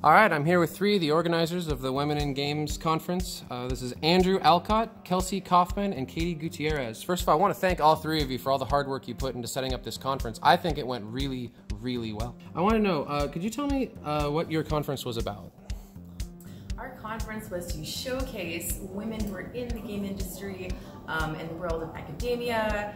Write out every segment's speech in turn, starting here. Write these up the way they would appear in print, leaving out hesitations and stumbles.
All right, I'm here with three of the organizers of the Women in Games conference. This is Andrew Alcott, Kelsey Kaufman, and Katie Gutierrez. First of all, I want to thank all three of you for all the hard work you put into setting up this conference. I think it went really, really well. I want to know, could you tell me what your conference was about? Our conference was to showcase women who are in the game industry, in the world of academia,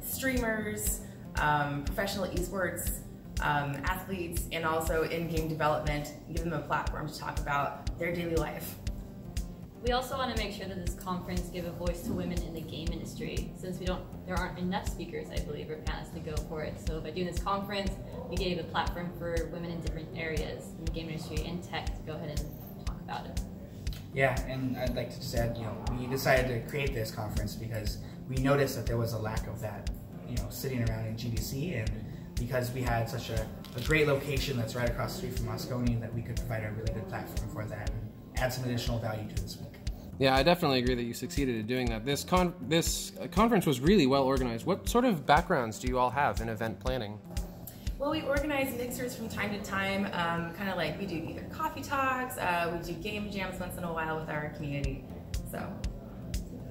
streamers, professional esports, athletes, and also in game development, give them a platform to talk about their daily life. We also want to make sure that this conference give a voice to women in the game industry, since there aren't enough speakers, I believe, or panelists to go for it. So by doing this conference, we gave a platform for women in different areas in the game industry and tech to go ahead and talk about it. Yeah, and I'd like to just add, we decided to create this conference because we noticed that there was a lack of that, sitting around in GDC, and because we had such a great location that's right across the street from Moscone, that we could provide a really good platform for that and add some additional value to this week. Yeah, I definitely agree that you succeeded in doing that. This conference was really well organized. What sort of backgrounds do you all have in event planning? Well, we organize mixers from time to time, kind of like we do either coffee talks, we do game jams once in a while with our community.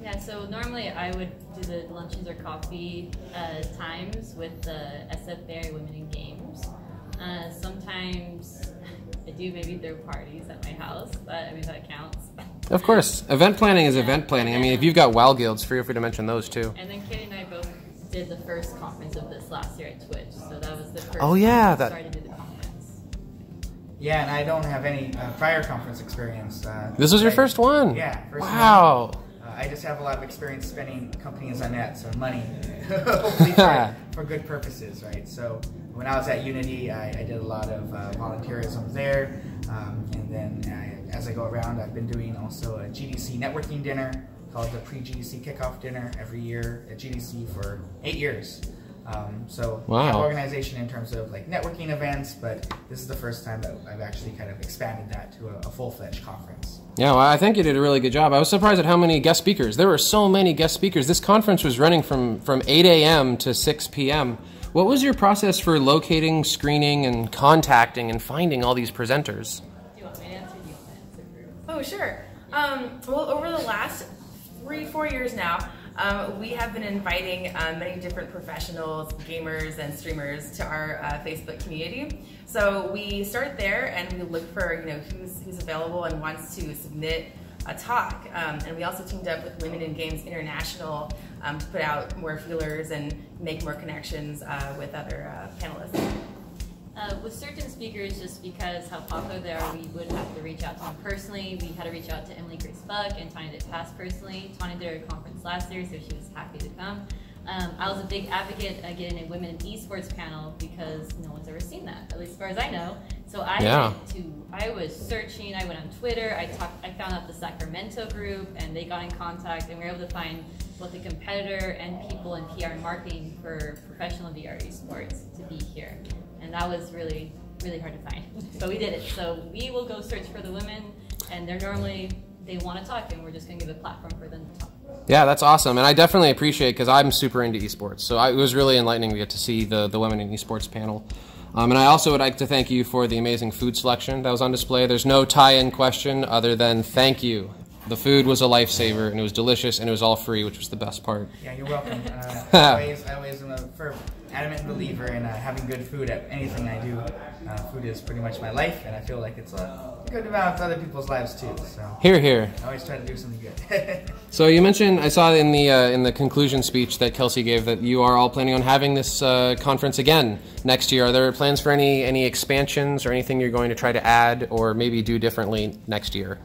Yeah, so normally I would do the lunches or coffee times with the SF Bay Women in Games. Sometimes I do maybe throw parties at my house, but I mean that counts. Of course, event planning is event planning. I mean, if you've got WoW guilds, feel free to mention those too. And then Katie and I both did the first conference of this last year at Twitch, so that was the first time we started to do the conference. Yeah, and I don't have any prior conference experience. This was your first one? Yeah, first wow. one. I just have a lot of experience spending companies on that, so money, hopefully for good purposes, right? So when I was at Unity, I did a lot of volunteerism there, and then as I go around, I've been doing also a GDC networking dinner called the pre-GDC kickoff dinner every year at GDC for 8 years. So wow. I have organization in terms of like networking events, but this is the first time that I've actually kind of expanded that to a full-fledged conference. Yeah, well, I think you did a really good job. I was surprised at how many guest speakers. There were so many guest speakers. This conference was running from 8 a.m. to 6 p.m. What was your process for locating, screening, and contacting and finding all these presenters? Do you want me to answer? Do you want to answer first? Oh, sure. Well, over the last 3-4 years now, we have been inviting many different professionals, gamers, and streamers to our Facebook community. So we start there and we look for who's available and wants to submit a talk. And we also teamed up with Women in Games International to put out more feelers and make more connections with other panelists. With certain speakers, just because how popular they are, we would have to reach out to them personally. We had to reach out to Emily Grace Buck and Tanya DePass personally. Tanya did our conference last year, so she was happy to come. I was a big advocate of getting a women in esports panel because no one's ever seen that, at least as far as I know. So I was searching, I went on Twitter, I found out the Sacramento group, and they got in contact, and we were able to find both a competitor and people in PR and marketing for professional VR esports to be here. And that was really, really hard to find. But we did it. So we will go search for the women, and they want to talk, and we're just going to give a platform for them to talk. Yeah, that's awesome. And I definitely appreciate it because I'm super into esports. So it was really enlightening to get to see the Women in Esports panel. And I also would like to thank you for the amazing food selection that was on display. There's no tie-in question other than thank you. The food was a lifesaver, and it was delicious, and it was all free, which was the best part. Yeah, you're welcome. I always am a firm adamant believer in having good food at anything I do. Food is pretty much my life, and I feel like it's a good amount to other people's lives too. So hear, hear. I always try to do something good. So you mentioned, I saw in the conclusion speech that Kelsey gave that you are all planning on having this conference again next year. Are there plans for any expansions or anything you're going to try to add or maybe do differently next year?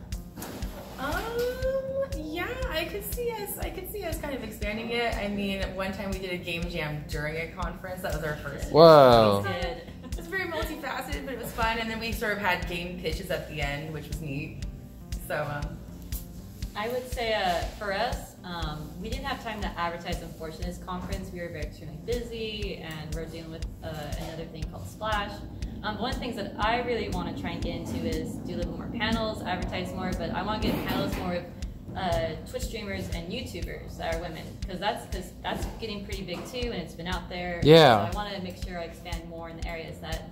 I could see us kind of expanding it. I mean, one time we did a game jam during a conference. That was our first. Whoa. It was very multifaceted, but it was fun. And then we sort of had game pitches at the end, which was neat. So, I would say for us, we didn't have time to advertise, unfortunately, this conference. We were very extremely busy, and we're dealing with another thing called Splash. One of the things that I really want to try and get into is do a little more panels, advertise more, but I want to get panels more with Twitch streamers and YouTubers that are women, because that's getting pretty big too, and it's been out there. Yeah. So I want to make sure I expand more in the areas that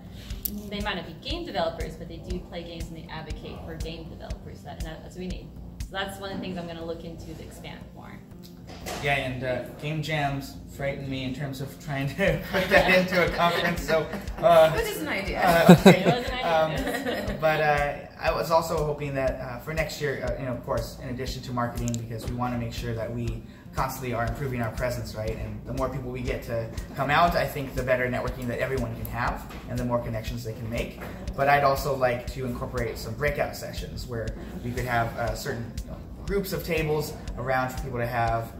they might not be game developers, but they do play games and they advocate for game developers. That's what we need. So that's one of the things I'm going to look into to expand more. Yeah, and game jams frighten me in terms of trying to put that into a conference. So it was just an idea. Okay. It was an idea. But I was also hoping that for next year, of course, in addition to marketing, because we want to make sure that we constantly are improving our presence, right? And the more people we get to come out, I think the better networking that everyone can have, and the more connections they can make. But I'd also like to incorporate some breakout sessions where we could have certain groups of tables around for people to have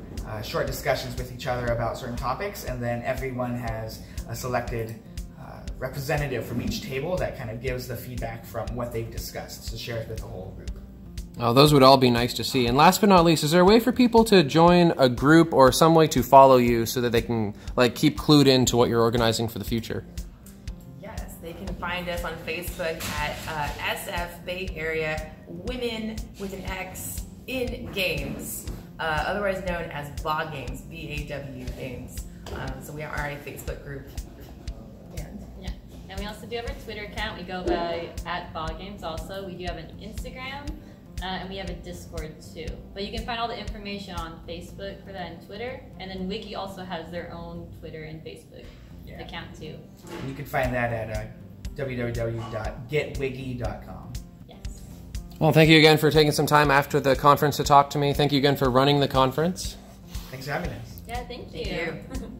short discussions with each other about certain topics, and then everyone has a selected representative from each table that kind of gives the feedback from what they've discussed to share it with the whole group. Oh, those would all be nice to see. And last but not least, is there a way for people to join a group or some way to follow you so that they can keep clued into what you're organizing for the future? Yes, they can find us on Facebook at SF Bay Area Women with an X in Games, otherwise known as BAW Games, B-A-W Games. So we are a Facebook group. And we also do have our Twitter account. We go by @BallGames also. We do have an Instagram, and we have a Discord too. But you can find all the information on Facebook for that and Twitter. And then Wiki also has their own Twitter and Facebook account too. And you can find that at www.getwiggy.com. Yes. Well, thank you again for taking some time after the conference to talk to me. Thank you again for running the conference. Thanks for having us. Yeah, thank you. Thank you.